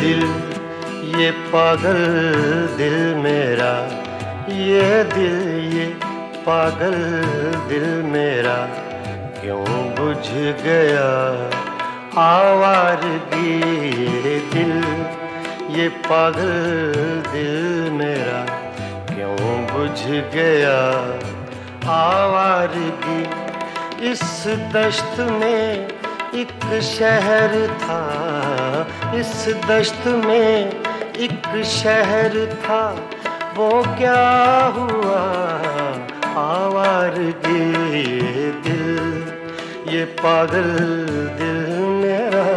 दिल ये पागल दिल मेरा, ये दिल ये पागल दिल मेरा, क्यों बुझ गया आवारगी। ये दिल ये पागल दिल मेरा, क्यों बुझ गया आवारगी। इस दश्त में एक शहर था, इस दश्त में एक शहर था, वो क्या हुआ आवारगी। ये दिल ये पागल दिल मेरा।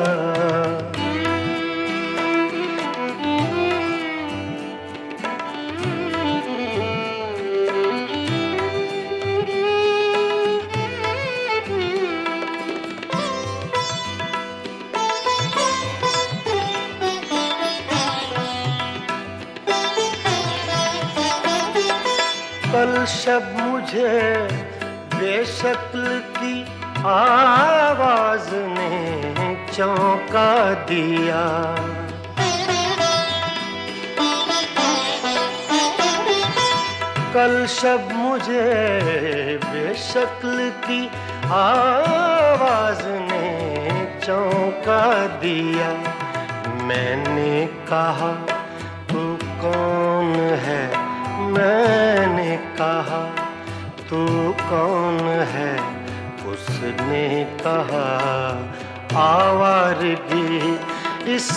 कल शब मुझे बेशक्ल की आवाज ने चौंका दिया। कल शब मुझे बेशक्ल की आवाज ने चौंका दिया। मैंने कहा तू कौन है, मैंने कहा तू कौन है। उसने कहा आवारगी इस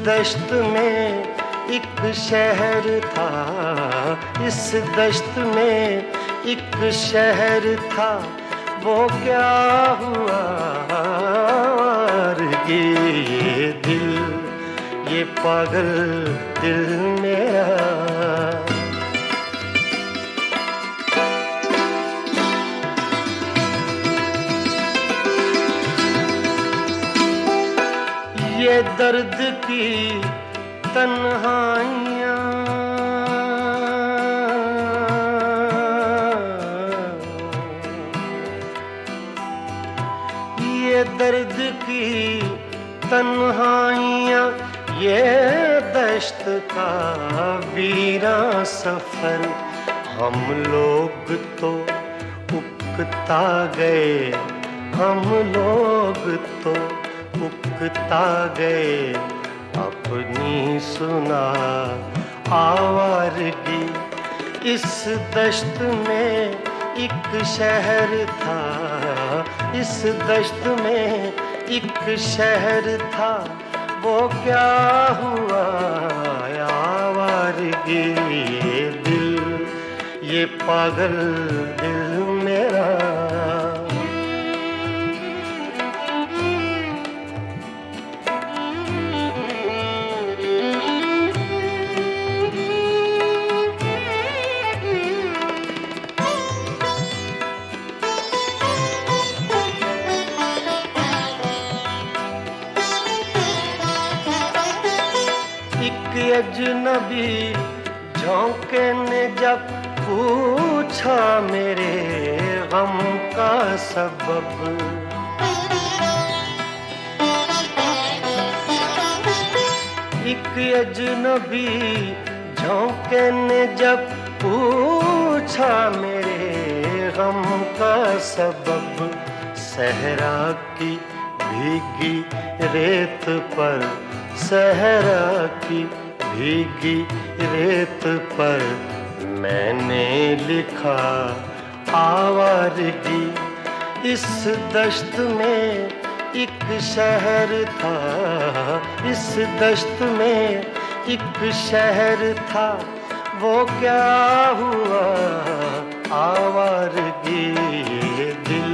दश्त में एक शहर था, इस दश्त में एक शहर था। वो क्या हुआ आवारगी, ये दिल, ये पागल दिल मेरा। ये दर्द की तन्हाइयाँ, ये दर्द की तन्हाइयाँ, ये दश्त का वीरा सफर। हम लोग तो उकता गए, हम लोग तो उकता गए। अपनी सुना आवारगी इस दश्त में एक शहर था, इस दश्त में एक शहर था। वो क्या हुआ आवारगी, ये दिल, ये पागल दिल मेरा। अजनबी झोंके ने जब पूछा मेरे गम का सबब, एक अजनबी झोंके ने जब पूछा मेरे गम का सबब। सहरा की भीगी रेत पर, सहरा की भीगी रेत पर मैंने लिखा आवारगी। इस दश्त में एक शहर था, इस दश्त में एक शहर था। वो क्या हुआ आवारगी, ये दिल,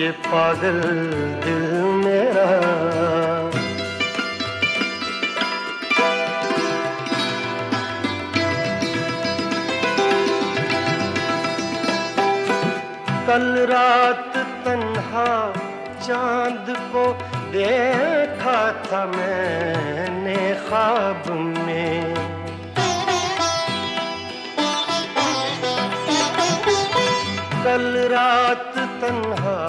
ये पागल दिल मेरा। कल रात तन्हा चांद को देखा था मैंने ख्वाब में। कल रात तन्हा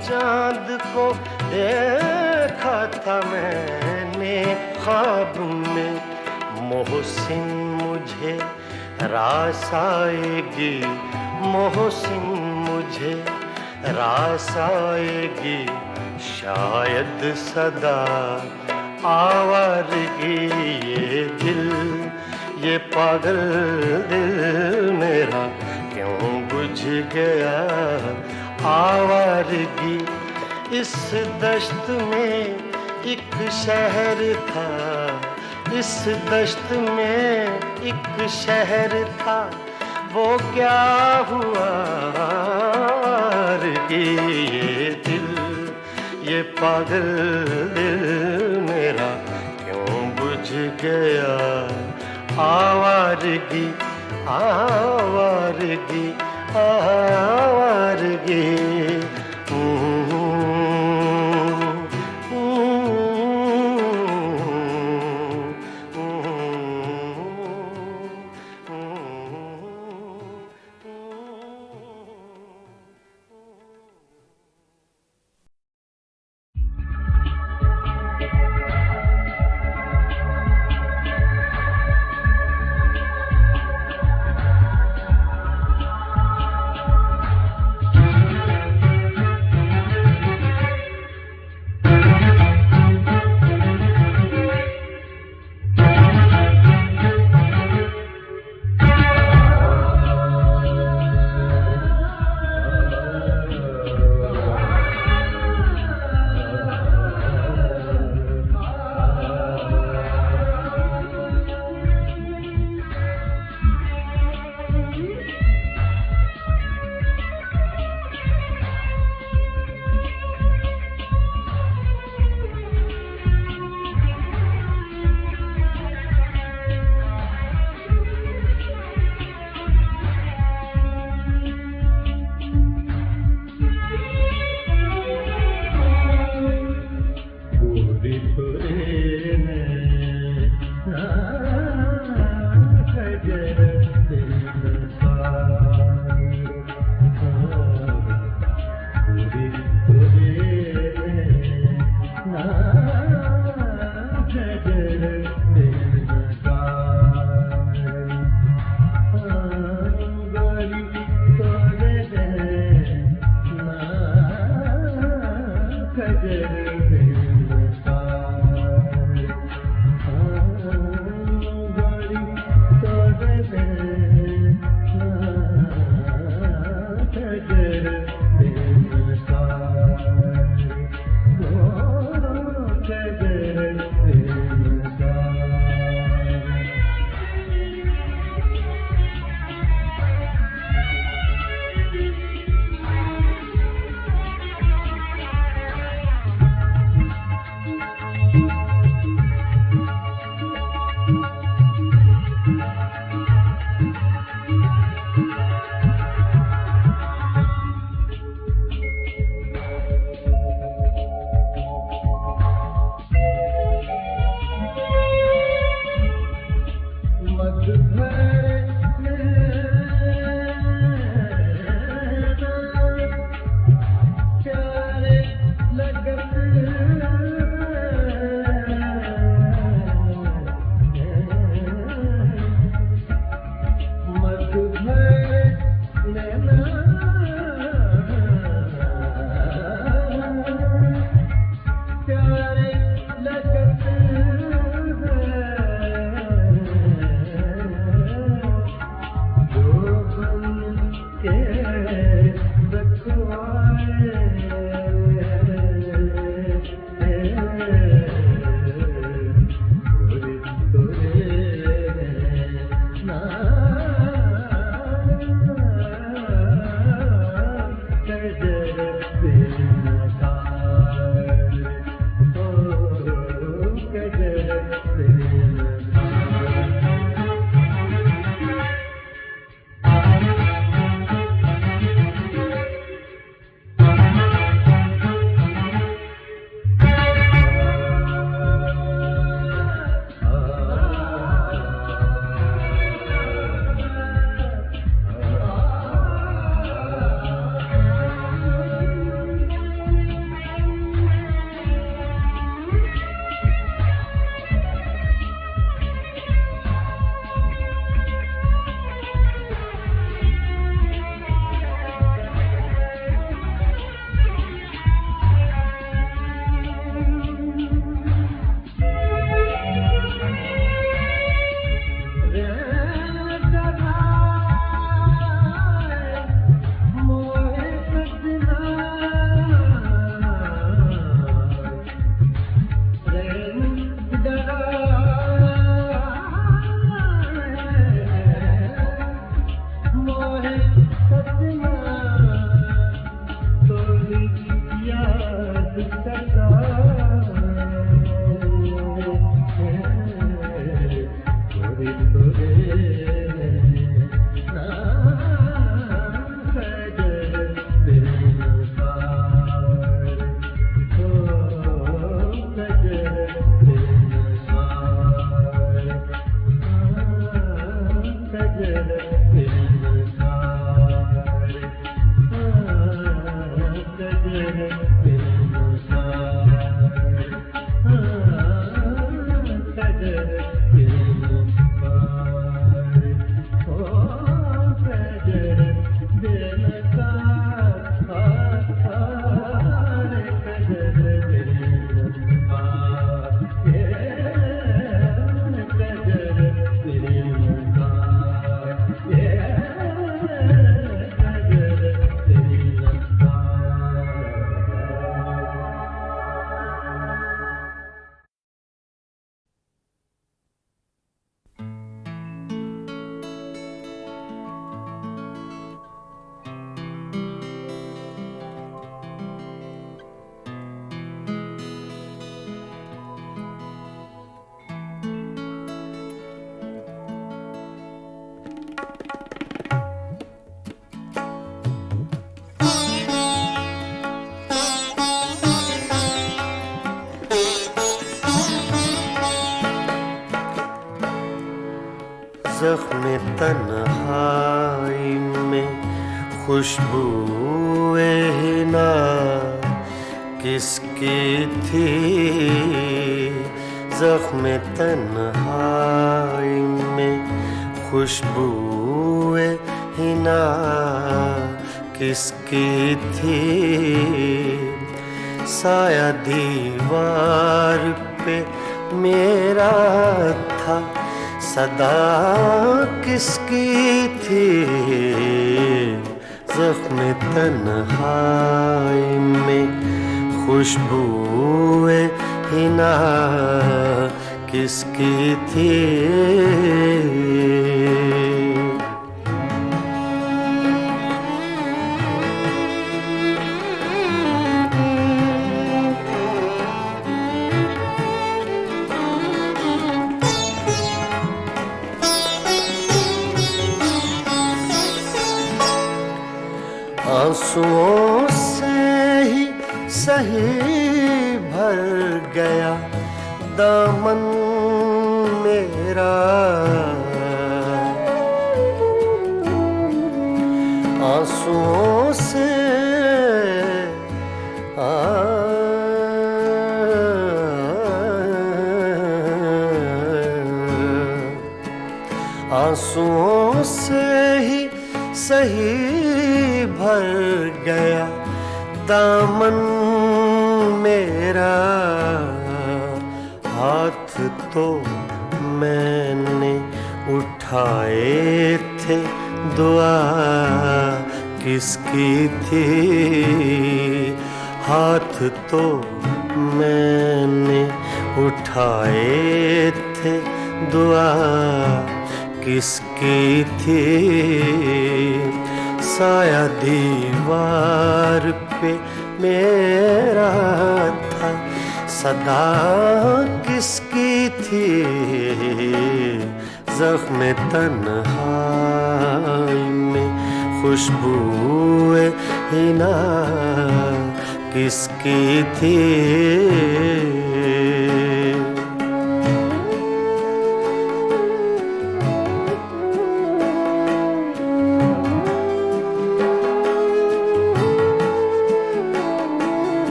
चांद को देखा था मैंने ख्वाब में। मोहसिन मुझे रास आएगी, मोहसिन मुझे रास आएगी, शायद सदा आवारगी। ये दिल, ये पागल दिल मेरा क्यों बुझ गया आवारगी। इस दश्त में एक शहर था, इस दश्त में एक शहर था। वो क्या हुआ आवारगी, ये दिल, ये पागल दिल मेरा क्यों बुझ गया आवारगी, आवारगी, आवारगी। ज़ख्म तन्हाई में खुशबू हिना किसकी थी ज़ख्म तन्हाई में खुशबूए हिना किसकी थी साया दीवार पे मेरा था सदा किसकी थी ज़ख्म तन्हाई में खुशबूए हिना किसकी थी आंसुओं से ही सही भर गया दामन मेरा आंसुओं से आंसुओं से ही सही भर गया दामन मेरा हाथ तो मैंने उठाए थे दुआ किसकी थी हाथ तो मैंने उठाए थे दुआ किसकी थी साया दीवार पे मेरा था सदा किसकी थी ज़ख्म तन्हाई में खुशबूए हिना किसकी थी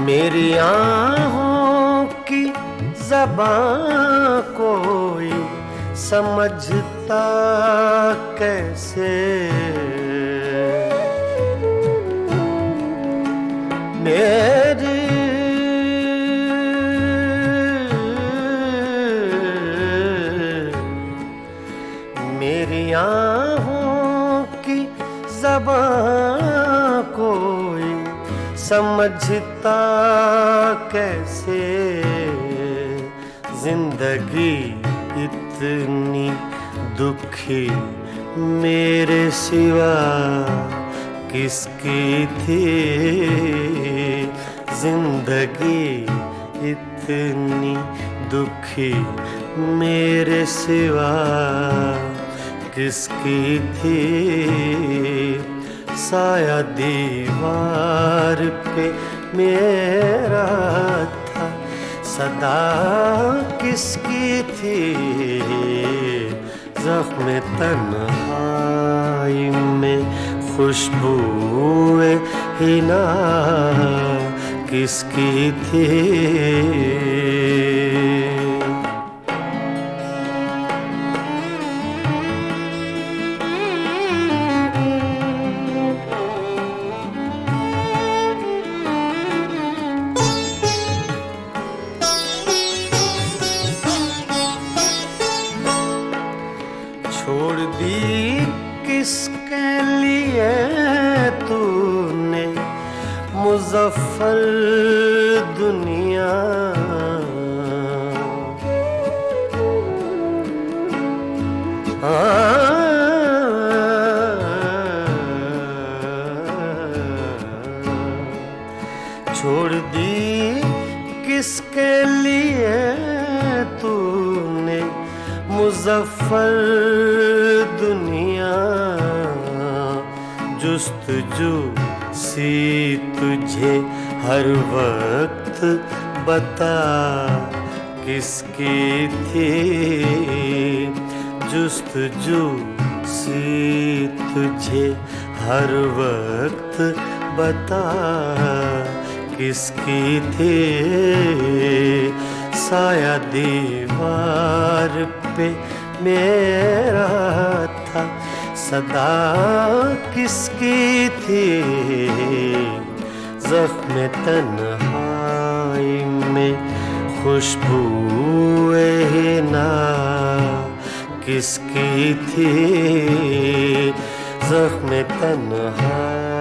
मेरी आँखों की ज़बां कोई समझता कैसे मेरी मेरी आँखों की ज़बां कोई समझता कैसे जिंदगी इतनी दुखी मेरे सिवा किसकी थी जिंदगी इतनी दुखी मेरे सिवा किसकी थी साया दीवार पे मेरा था सदा किसकी थी ज़ख्म तन्हाई में खुशबूए हिना किसकी थी छोड़ दी किसके लिए तूने मुज़फ़्फ़र दुनिया छोड़ दी किसके लिए तूने मुज़फ़्फ़र दुनिया जुस्तजू सी तुझे हर वक्त बता किसकी थी जुस्तजू सी तुझे हर वक्त बता किसकी थी साया दीवार पे मेरा था सदा किसकी थी ज़ख्म तन्हाई में खुशबूए ना किसकी थी ज़ख्म तन्हाई